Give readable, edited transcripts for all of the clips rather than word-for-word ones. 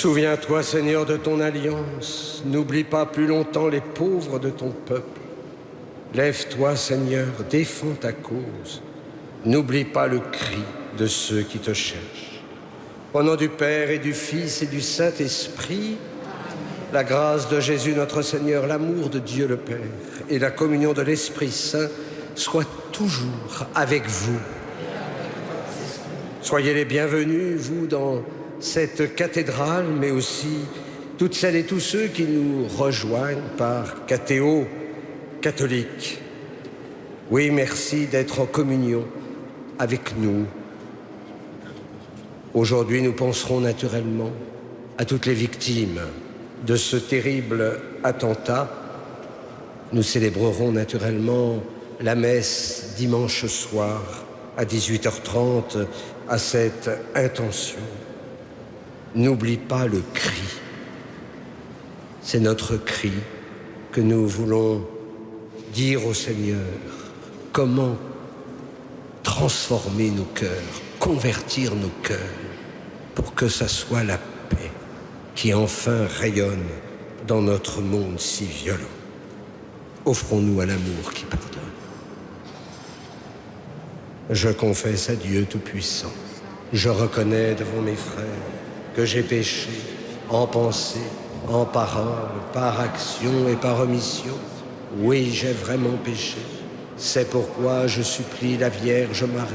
Souviens-toi, Seigneur, de ton alliance. N'oublie pas plus longtemps les pauvres de ton peuple. Lève-toi, Seigneur, défends ta cause. N'oublie pas le cri de ceux qui te cherchent. Au nom du Père et du Fils et du Saint-Esprit, la grâce de Jésus notre Seigneur, l'amour de Dieu le Père et la communion de l'Esprit Saint soient toujours avec vous. Soyez les bienvenus, vous, dans cette cathédrale, mais aussi toutes celles et tous ceux qui nous rejoignent par cathéo catholique. Oui, merci d'être en communion avec nous. Aujourd'hui, nous penserons naturellement à toutes les victimes de ce terrible attentat. Nous célébrerons naturellement la messe dimanche soir à 18h30 à cette intention. N'oublie pas le cri. C'est notre cri que nous voulons dire au Seigneur. Comment transformer nos cœurs, convertir nos cœurs pour que ça soit la paix qui enfin rayonne dans notre monde si violent. Offrons-nous à l'amour qui pardonne. Je confesse à Dieu Tout-Puissant. Je reconnais devant mes frères que j'ai péché en pensée, en parole, par action et par omission. Oui, j'ai vraiment péché. C'est pourquoi je supplie la Vierge Marie,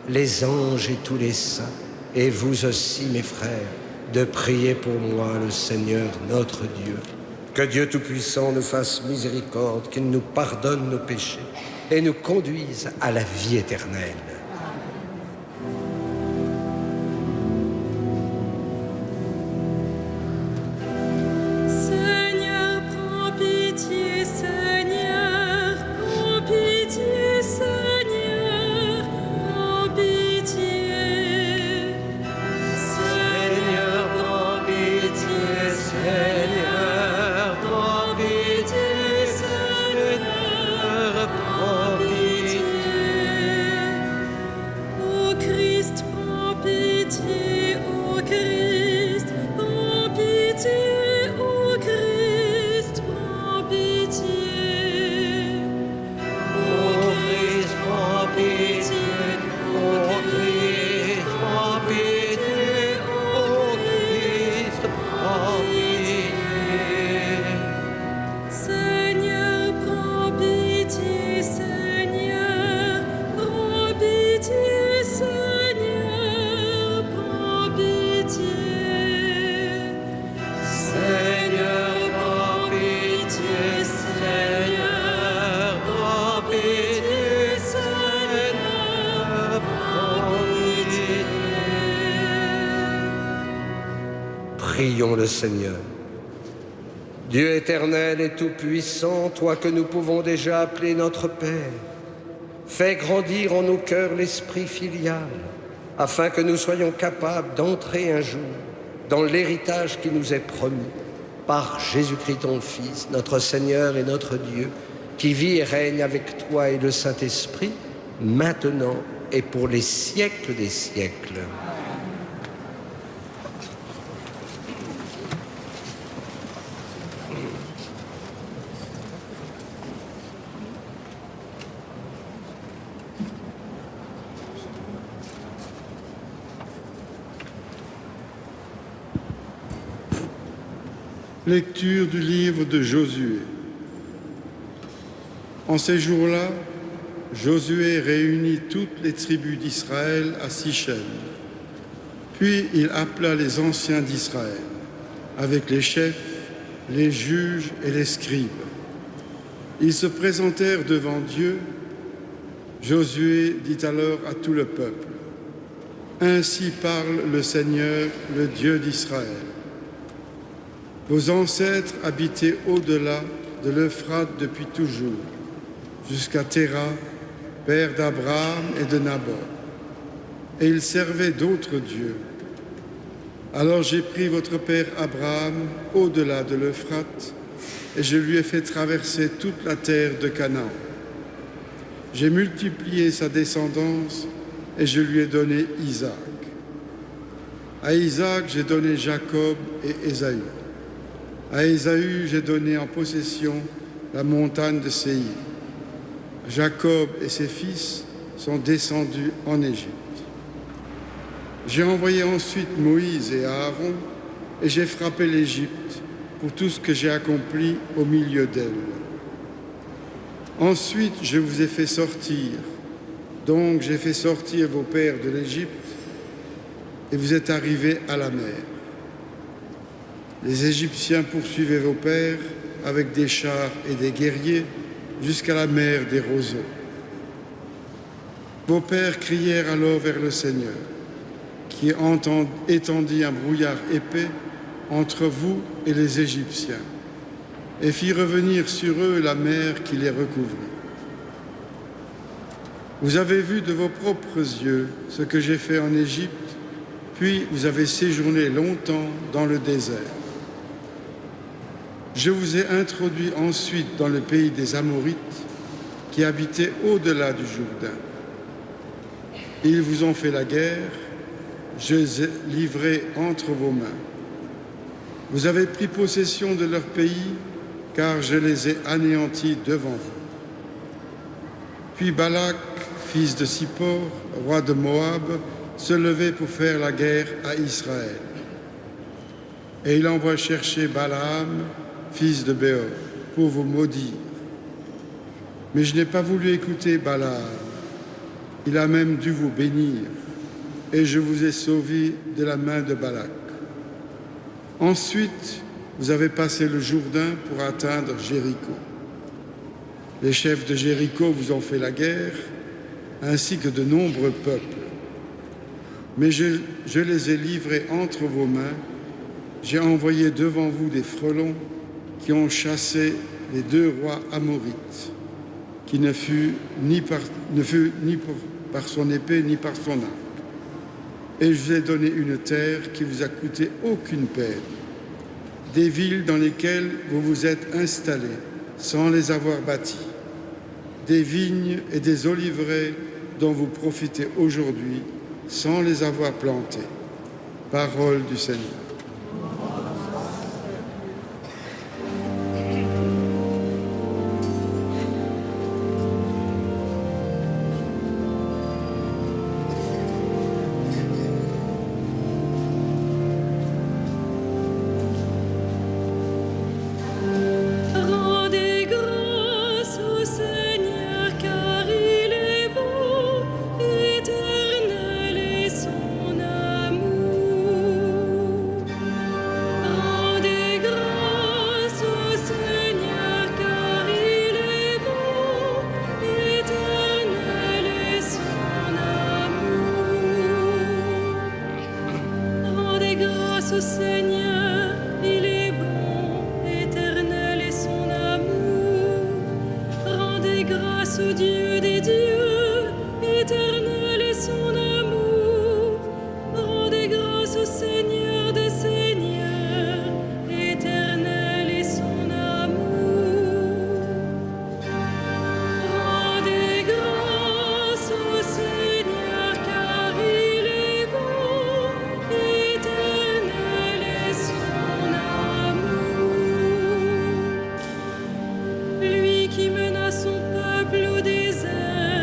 les anges et tous les saints, et vous aussi, mes frères, de prier pour moi le Seigneur notre Dieu. Que Dieu Tout-Puissant nous fasse miséricorde, qu'il nous pardonne nos péchés et nous conduise à la vie éternelle. Prions le Seigneur. Dieu éternel et tout-puissant, toi que nous pouvons déjà appeler notre Père, fais grandir en nos cœurs l'esprit filial, afin que nous soyons capables d'entrer un jour dans l'héritage qui nous est promis par Jésus-Christ ton Fils, notre Seigneur et notre Dieu, qui vit et règne avec toi et le Saint-Esprit, maintenant et pour les siècles des siècles. Lecture du livre de Josué. En ces jours-là, Josué réunit toutes les tribus d'Israël à Sichem. Puis il appela les anciens d'Israël, avec les chefs, les juges et les scribes. Ils se présentèrent devant Dieu. Josué dit alors à tout le peuple, « Ainsi parle le Seigneur, le Dieu d'Israël. Vos ancêtres habitaient au-delà de l'Euphrate depuis toujours, jusqu'à Téra, père d'Abraham et de Nabor. Et ils servaient d'autres dieux. Alors j'ai pris votre père Abraham au-delà de l'Euphrate, et je lui ai fait traverser toute la terre de Canaan. J'ai multiplié sa descendance, et je lui ai donné Isaac. À Isaac, j'ai donné Jacob et Ésaü. À Ésaü, j'ai donné en possession la montagne de Séir. Jacob et ses fils sont descendus en Égypte. J'ai envoyé ensuite Moïse et Aaron, et j'ai frappé l'Égypte pour tout ce que j'ai accompli au milieu d'elle. Ensuite, je vous ai fait sortir. Donc j'ai fait sortir vos pères de l'Égypte, et vous êtes arrivés à la mer. Les Égyptiens poursuivaient vos pères avec des chars et des guerriers jusqu'à la mer des roseaux. Vos pères crièrent alors vers le Seigneur, qui étendit un brouillard épais entre vous et les Égyptiens, et fit revenir sur eux la mer qui les recouvrit. Vous avez vu de vos propres yeux ce que j'ai fait en Égypte, puis vous avez séjourné longtemps dans le désert. Je vous ai introduit ensuite dans le pays des Amorites, qui habitaient au-delà du Jourdain. Ils vous ont fait la guerre, je les ai livrés entre vos mains. Vous avez pris possession de leur pays, car je les ai anéantis devant vous. Puis Balak, fils de Sippor, roi de Moab, se levait pour faire la guerre à Israël. Et il envoie chercher Balaam, fils de Béor, pour vous maudire. Mais je n'ai pas voulu écouter Balaam. Il a même dû vous bénir, et je vous ai sauvés de la main de Balak. Ensuite, vous avez passé le Jourdain pour atteindre Jéricho. Les chefs de Jéricho vous ont fait la guerre, ainsi que de nombreux peuples. Mais je les ai livrés entre vos mains. J'ai envoyé devant vous des frelons qui ont chassé les 2 rois amorites, qui ne fut ni par son épée ni par son arc. Et je vous ai donné une terre qui vous a coûté aucune peine, des villes dans lesquelles vous vous êtes installés sans les avoir bâties, des vignes et des oliveraies dont vous profitez aujourd'hui sans les avoir plantées. Parole du Seigneur. Lui qui mena son peuple au désert.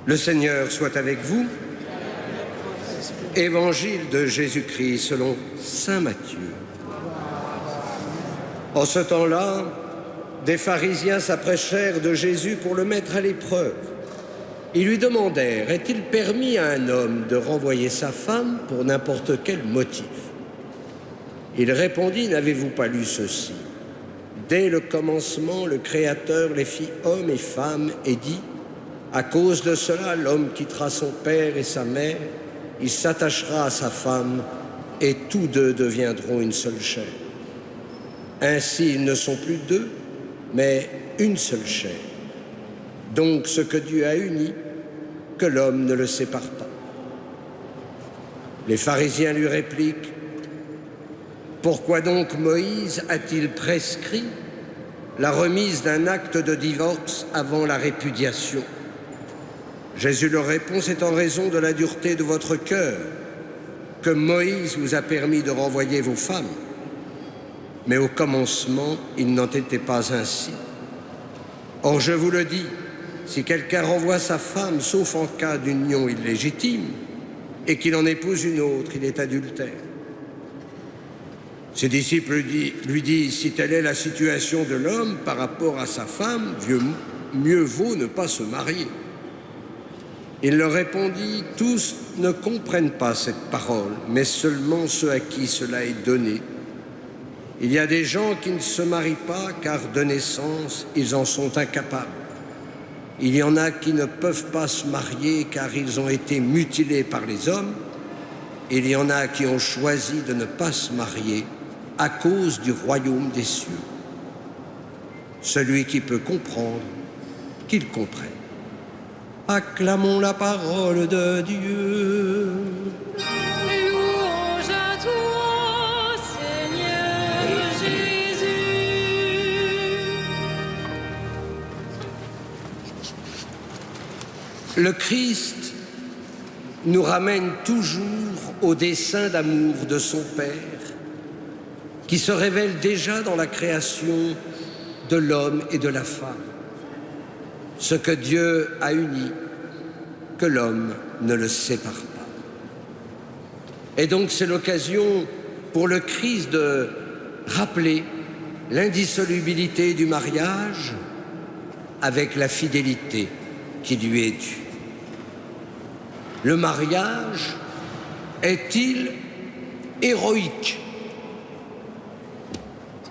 Le Seigneur soit avec vous. Évangile de Jésus-Christ selon saint Matthieu. En ce temps-là, des pharisiens s'approchèrent de Jésus pour le mettre à l'épreuve. Ils lui demandèrent: est-il permis à un homme de renvoyer sa femme pour n'importe quel motif? Il répondit: n'avez-vous pas lu ceci? Dès le commencement, le Créateur les fit hommes et femmes et dit: à cause de cela, l'homme quittera son père et sa mère, il s'attachera à sa femme et tous deux deviendront une seule chair. Ainsi, ils ne sont plus deux, mais une seule chair. Donc, ce que Dieu a uni, que l'homme ne le sépare pas. Les pharisiens lui répliquent: pourquoi donc Moïse a-t-il prescrit la remise d'un acte de divorce avant la répudiation? Jésus leur répond: c'est en raison de la dureté de votre cœur que Moïse vous a permis de renvoyer vos femmes. Mais au commencement, il n'en était pas ainsi. Or, je vous le dis, si quelqu'un renvoie sa femme, sauf en cas d'union illégitime, et qu'il en épouse une autre, il est adultère. Ses disciples lui disent: si telle est la situation de l'homme par rapport à sa femme, mieux vaut ne pas se marier. Il leur répondit: tous ne comprennent pas cette parole, mais seulement ceux à qui cela est donné. Il y a des gens qui ne se marient pas car de naissance, ils en sont incapables. Il y en a qui ne peuvent pas se marier car ils ont été mutilés par les hommes. Il y en a qui ont choisi de ne pas se marier à cause du royaume des cieux. Celui qui peut comprendre, qu'il comprenne. Acclamons la parole de Dieu. Louange à toi, Seigneur Jésus. Le Christ nous ramène toujours au dessein d'amour de son Père, qui se révèle déjà dans la création de l'homme et de la femme. Ce que Dieu a uni, que l'homme ne le sépare pas. Et donc c'est l'occasion pour le Christ de rappeler l'indissolubilité du mariage avec la fidélité qui lui est due. Le mariage est-il héroïque?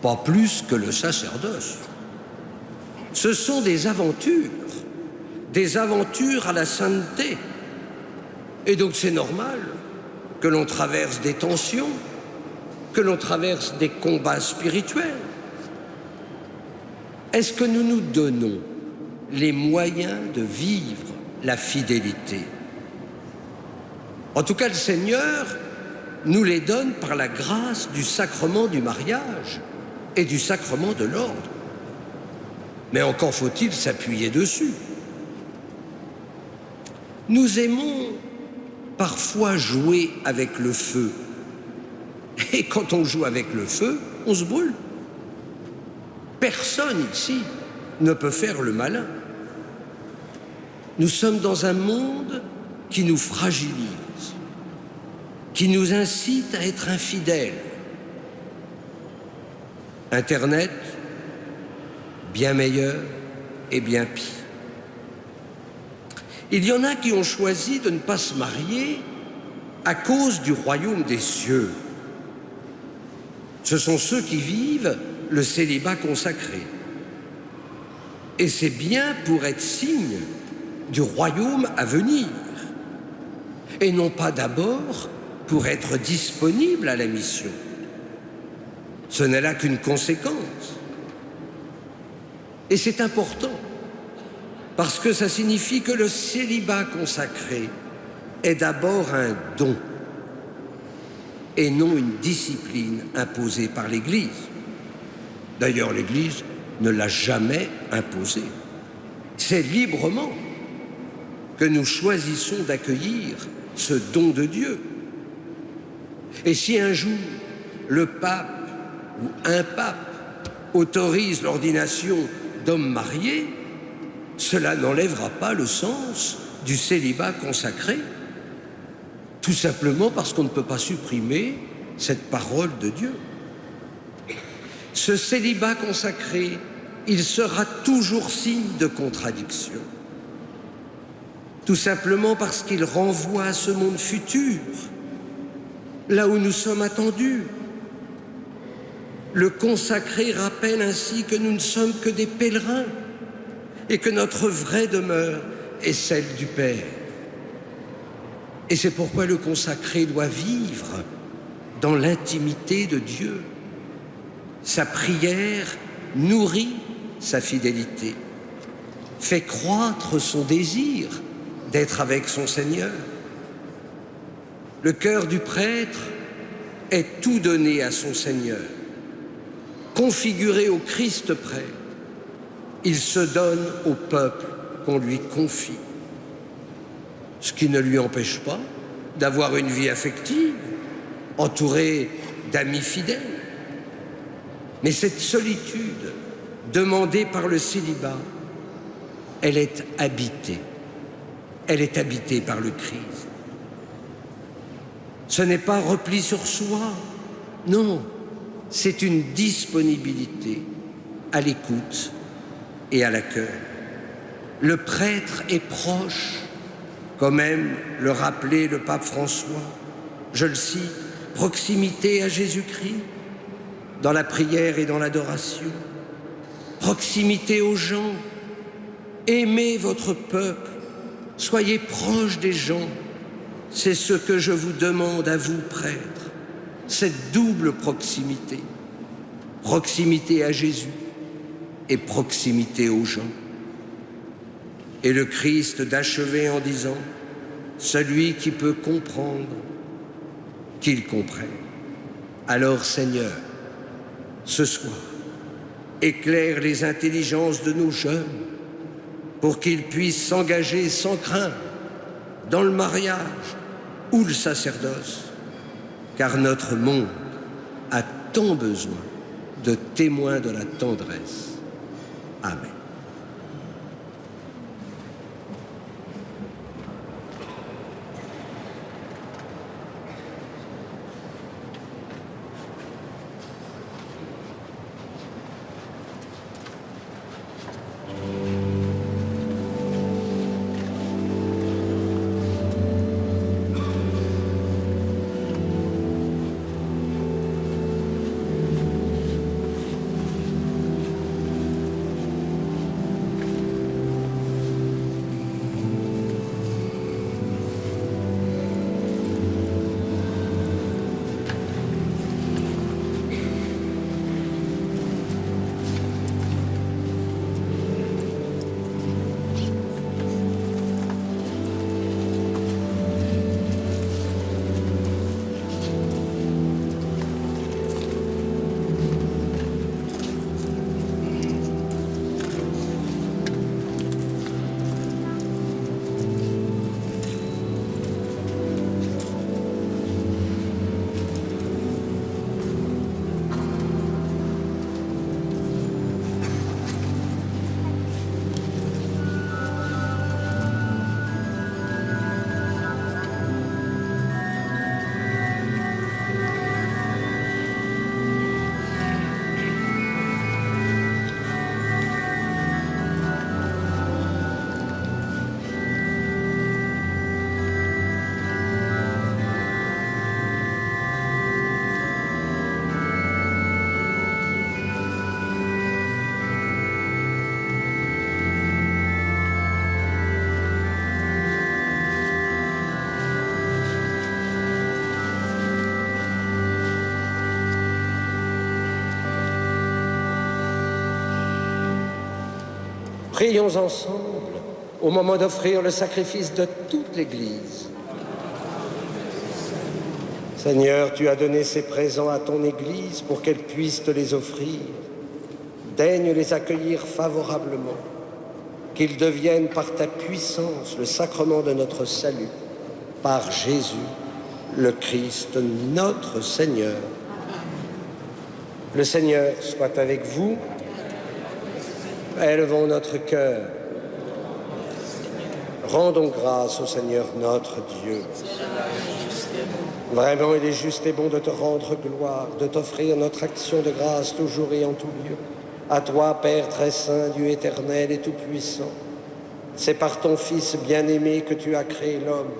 Pas plus que le sacerdoce. Ce sont des aventures à la sainteté. Et donc c'est normal que l'on traverse des tensions, que l'on traverse des combats spirituels. Est-ce que nous nous donnons les moyens de vivre la fidélité? En tout cas, le Seigneur nous les donne par la grâce du sacrement du mariage et du sacrement de l'ordre. Mais encore faut-il s'appuyer dessus. Nous aimons parfois jouer avec le feu. Et quand on joue avec le feu, on se brûle. Personne ici ne peut faire le malin. Nous sommes dans un monde qui nous fragilise, qui nous incite à être infidèles. Internet, bien meilleur et bien pire. Il y en a qui ont choisi de ne pas se marier à cause du royaume des cieux. Ce sont ceux qui vivent le célibat consacré. Et c'est bien pour être signe du royaume à venir, et non pas d'abord pour être disponible à la mission. Ce n'est là qu'une conséquence. Et c'est important, parce que ça signifie que le célibat consacré est d'abord un don, et non une discipline imposée par l'Église. D'ailleurs, l'Église ne l'a jamais imposé. C'est librement que nous choisissons d'accueillir ce don de Dieu. Et si un jour le pape ou un pape autorise l'ordination d'hommes mariés, cela n'enlèvera pas le sens du célibat consacré, tout simplement parce qu'on ne peut pas supprimer cette parole de Dieu. Ce célibat consacré, il sera toujours signe de contradiction. Tout simplement parce qu'il renvoie à ce monde futur, là où nous sommes attendus. Le consacré rappelle ainsi que nous ne sommes que des pèlerins et que notre vraie demeure est celle du Père. Et c'est pourquoi le consacré doit vivre dans l'intimité de Dieu. Sa prière nourrit sa fidélité, fait croître son désir d'être avec son Seigneur. Le cœur du prêtre est tout donné à son Seigneur. Configuré au Christ près, il se donne au peuple qu'on lui confie. Ce qui ne lui empêche pas d'avoir une vie affective, entouré d'amis fidèles. Mais cette solitude demandée par le célibat, elle est habitée. Elle est habitée par le Christ. Ce n'est pas repli sur soi, non, c'est une disponibilité à l'écoute et à l'accueil. Le prêtre est proche, comme aime le rappeler le pape François. Je le cite, proximité à Jésus-Christ, dans la prière et dans l'adoration, proximité aux gens, aimez votre peuple, soyez proches des gens, c'est ce que je vous demande à vous, prêtres, cette double proximité, proximité à Jésus et proximité aux gens. Et le Christ d'achever en disant, celui qui peut comprendre, qu'il comprenne. Alors Seigneur, ce soir, éclaire les intelligences de nos jeunes pour qu'ils puissent s'engager sans crainte dans le mariage ou le sacerdoce, car notre monde a tant besoin de témoins de la tendresse. Amen. Prions ensemble au moment d'offrir le sacrifice de toute l'Église. Seigneur, tu as donné ces présents à ton Église pour qu'elle puisse te les offrir. Daigne les accueillir favorablement, qu'ils deviennent par ta puissance le sacrement de notre salut, par Jésus, le Christ, notre Seigneur. Le Seigneur soit avec vous. Élevons notre cœur. Rendons grâce au Seigneur notre Dieu. Vraiment, il est juste et bon de te rendre gloire, de t'offrir notre action de grâce toujours et en tout lieu. À toi, Père très saint, Dieu éternel et tout-puissant. C'est par ton Fils bien-aimé que tu as créé l'homme,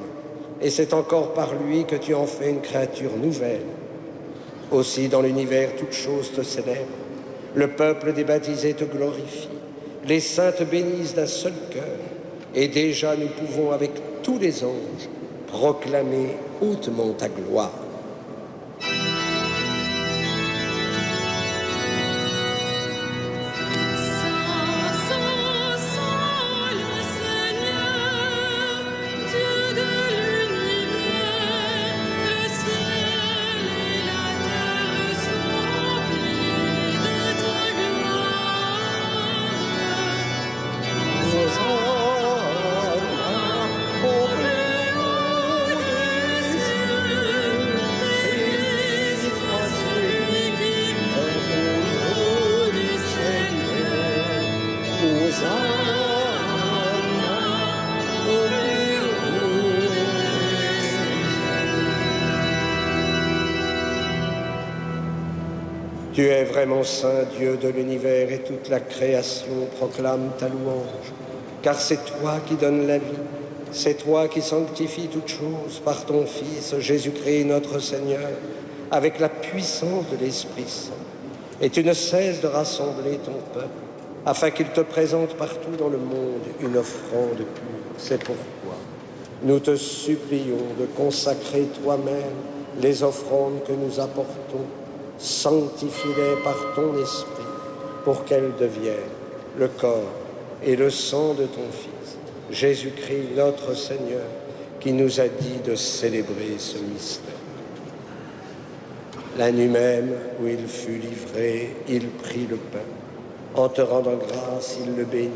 et c'est encore par lui que tu en fais une créature nouvelle. Aussi, dans l'univers, toutes choses te célèbrent. Le peuple des baptisés te glorifie. Les saints te bénissent d'un seul cœur. Et déjà, nous pouvons, avec tous les anges, proclamer hautement ta gloire. Tu es vraiment saint, Dieu de l'univers, et toute la création proclame ta louange. Car c'est toi qui donnes la vie, c'est toi qui sanctifies toutes choses par ton Fils, Jésus-Christ notre Seigneur, avec la puissance de l'Esprit Saint. Et tu ne cesses de rassembler ton peuple, afin qu'il te présente partout dans le monde une offrande pure. C'est pourquoi nous te supplions de consacrer toi-même les offrandes que nous apportons. Sanctifie-les par ton esprit, pour qu'elles deviennent le corps et le sang de ton Fils, Jésus-Christ notre Seigneur, qui nous a dit de célébrer ce mystère. La nuit même où il fut livré, il prit le pain. En te rendant grâce, il le bénit,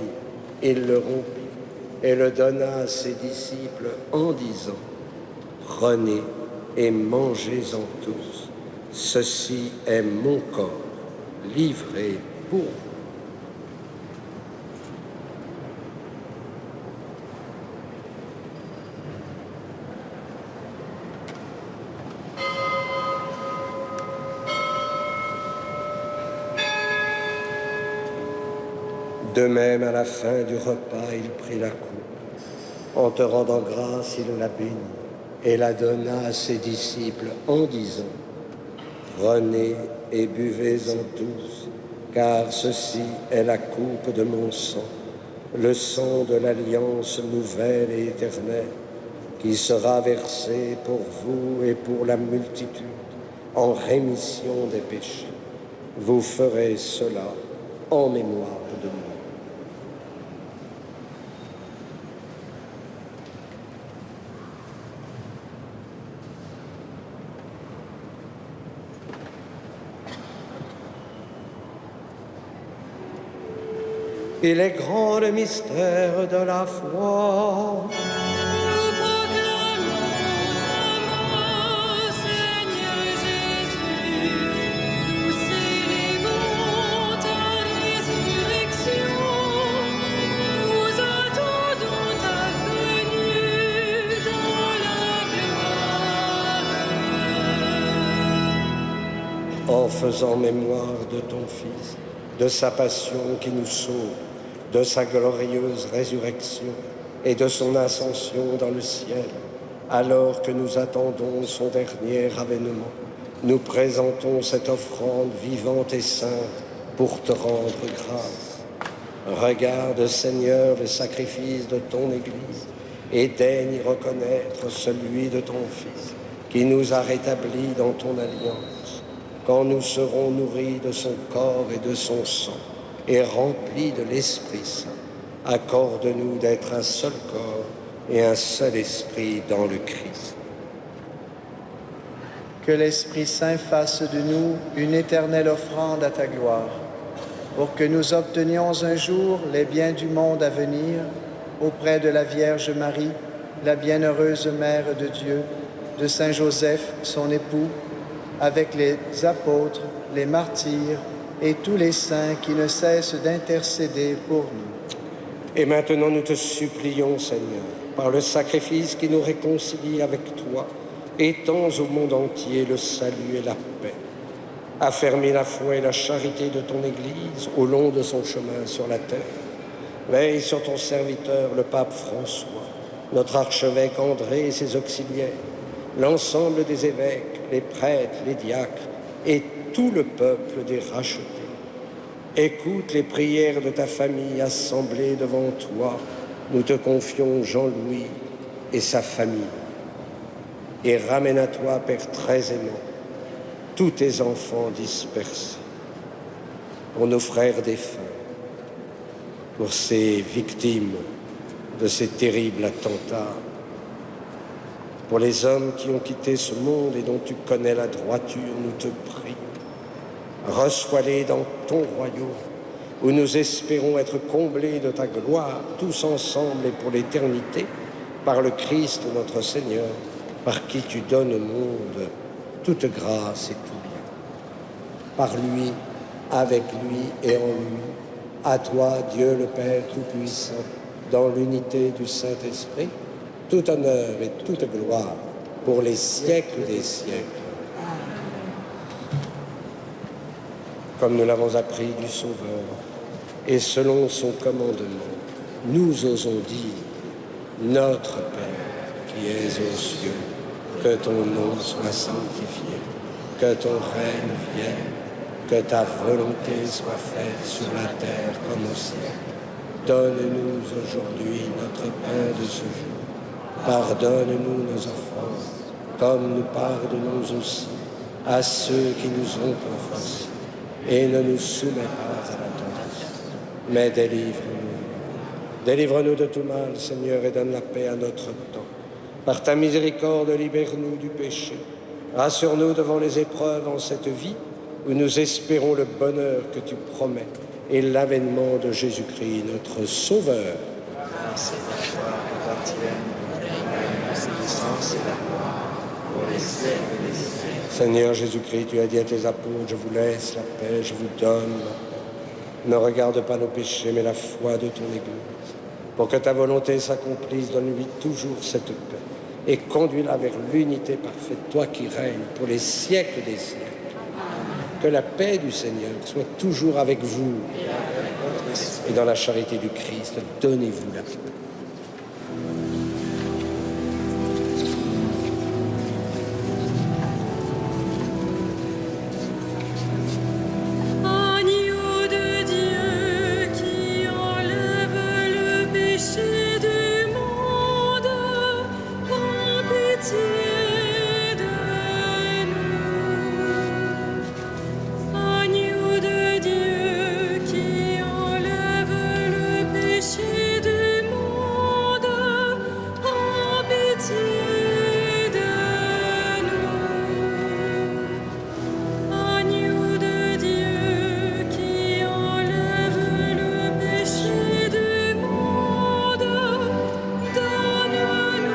il le rompit et le donna à ses disciples en disant : « Prenez et mangez-en tous. Ceci est mon corps, livré pour vous. » De même, à la fin du repas, il prit la coupe. En te rendant grâce, il la bénit et la donna à ses disciples en disant : « Prenez et buvez-en tous, car ceci est la coupe de mon sang, le sang de l'alliance nouvelle et éternelle, qui sera versé pour vous et pour la multitude en rémission des péchés. Vous ferez cela en mémoire de moi. » Il est grand le mystère de la foi. Nous proclamons ta mort, Seigneur Jésus. Nous célébrons ta résurrection. Nous attendons ta venue dans la gloire. En faisant mémoire de ton Fils, de sa passion qui nous sauve, de sa glorieuse résurrection et de son ascension dans le ciel, alors que nous attendons son dernier avènement, nous présentons cette offrande vivante et sainte pour te rendre grâce. Regarde, Seigneur, le sacrifice de ton Église et daigne y reconnaître celui de ton Fils, qui nous a rétablis dans ton alliance. Quand nous serons nourris de son corps et de son sang, et remplis de l'Esprit Saint, accorde-nous d'être un seul corps et un seul esprit dans le Christ. Que l'Esprit Saint fasse de nous une éternelle offrande à ta gloire, pour que nous obtenions un jour les biens du monde à venir, auprès de la Vierge Marie, la bienheureuse Mère de Dieu, de Saint Joseph, son époux, avec les apôtres, les martyrs et tous les saints qui ne cessent d'intercéder pour nous. Et maintenant nous te supplions, Seigneur, par le sacrifice qui nous réconcilie avec toi, étends au monde entier le salut et la paix. Affermis la foi et la charité de ton Église au long de son chemin sur la terre. Veille sur ton serviteur, le pape François, notre archevêque André et ses auxiliaires, l'ensemble des évêques, les prêtres, les diacres et tout le peuple des rachetés. Écoute les prières de ta famille assemblée devant toi. Nous te confions Jean-Louis et sa famille. Et ramène à toi, Père très aimant, tous tes enfants dispersés. Pour nos frères défunts, pour ces victimes de ces terribles attentats, pour les hommes qui ont quitté ce monde et dont tu connais la droiture, nous te prions. Reçois-les dans ton royaume, où nous espérons être comblés de ta gloire, tous ensemble et pour l'éternité, par le Christ notre Seigneur, par qui tu donnes au monde toute grâce et tout bien. Par lui, avec lui et en lui, à toi, Dieu le Père Tout-Puissant, dans l'unité du Saint-Esprit, tout honneur et toute gloire pour les siècles des siècles. Comme nous l'avons appris du Sauveur, et selon son commandement, nous osons dire, Notre Père qui es aux cieux, que ton nom soit sanctifié, que ton règne vienne, que ta volonté soit faite sur la terre comme au ciel. Donne-nous aujourd'hui notre pain de ce jour. Pardonne-nous nos offenses, comme nous pardonnons aussi à ceux qui nous ont offensés. Et ne nous soumets pas à la tentation, mais délivre-nous. Délivre-nous de tout mal, Seigneur, et donne la paix à notre temps. Par ta miséricorde, libère-nous du péché. Rassure-nous devant les épreuves en cette vie, où nous espérons le bonheur que tu promets et l'avènement de Jésus-Christ, notre Sauveur. Grâce et la gloire t'appartiennent, la puissance et la gloire pour les siècles des siècles. Seigneur Jésus-Christ, tu as dit à tes apôtres, je vous laisse la paix, je vous donne la paix. Ne regarde pas nos péchés, mais la foi de ton Église. Pour que ta volonté s'accomplisse, donne-lui toujours cette paix et conduis-la vers l'unité parfaite, toi qui règnes pour les siècles des siècles. Que la paix du Seigneur soit toujours avec vous et dans la charité du Christ, donnez-vous la paix. Agneau de Dieu qui enlève le péché du monde, prends pitié de nous. Agneau de Dieu qui enlève le péché du monde, prends pitié de nous. Agneau de Dieu qui enlève le péché du monde, donne-nous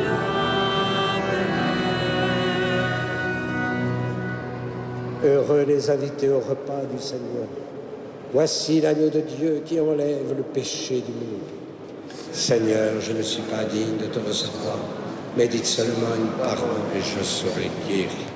la paix. Heureux les invités au repas du Seigneur. Voici l'agneau de Dieu qui enlève le péché du monde. Seigneur, je ne suis pas digne de te recevoir, mais dites seulement une parole et je serai guéri.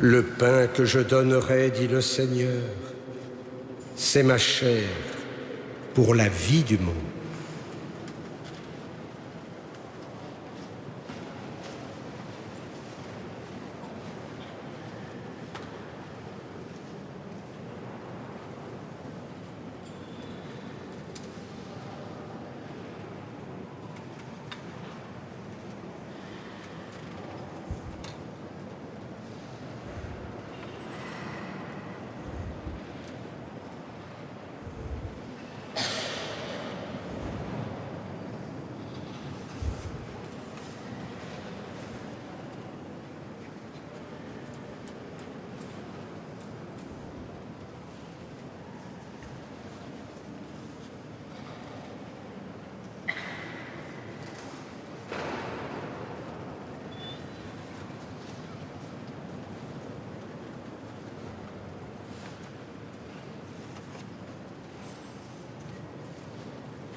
Le pain que je donnerai, dit le Seigneur, c'est ma chair pour la vie du monde.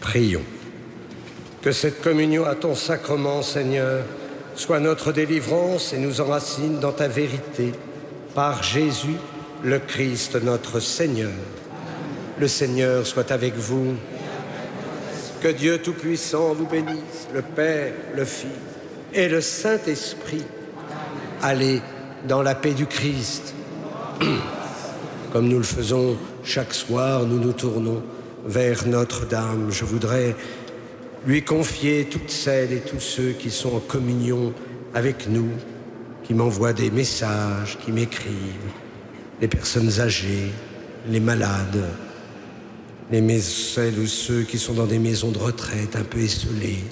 Prions. Que cette communion à ton sacrement, Seigneur, soit notre délivrance et nous enracine dans ta vérité. Par Jésus, le Christ, notre Seigneur. Le Seigneur soit avec vous. Que Dieu Tout-Puissant vous bénisse, le Père, le Fils et le Saint-Esprit. Allez dans la paix du Christ. Comme nous le faisons chaque soir, nous nous tournons vers Notre-Dame. Je voudrais lui confier toutes celles et tous ceux qui sont en communion avec nous, qui m'envoient des messages, qui m'écrivent, les personnes âgées, les malades, celles ou ceux qui sont dans des maisons de retraite un peu esselées,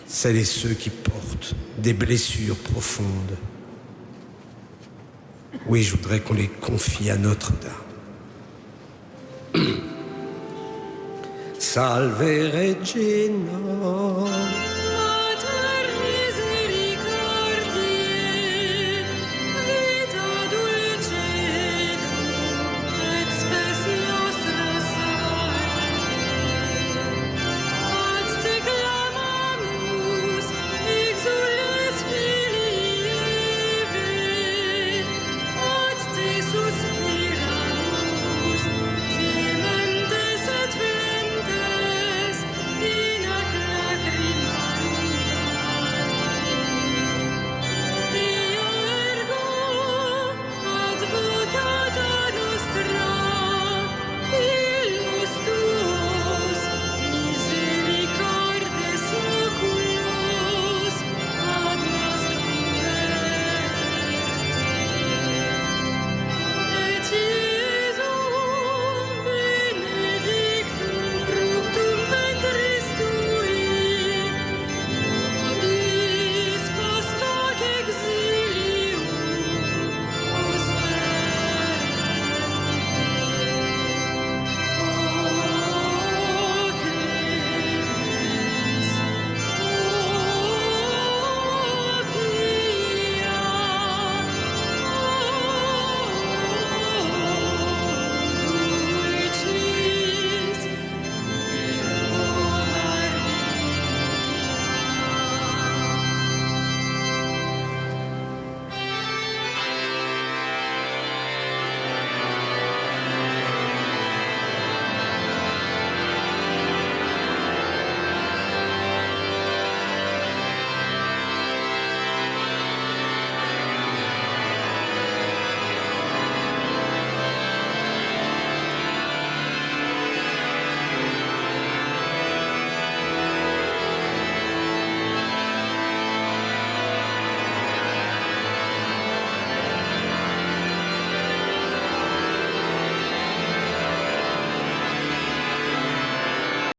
celles et ceux qui portent des blessures profondes. Oui, je voudrais qu'on les confie à Notre-Dame. Salve Regina,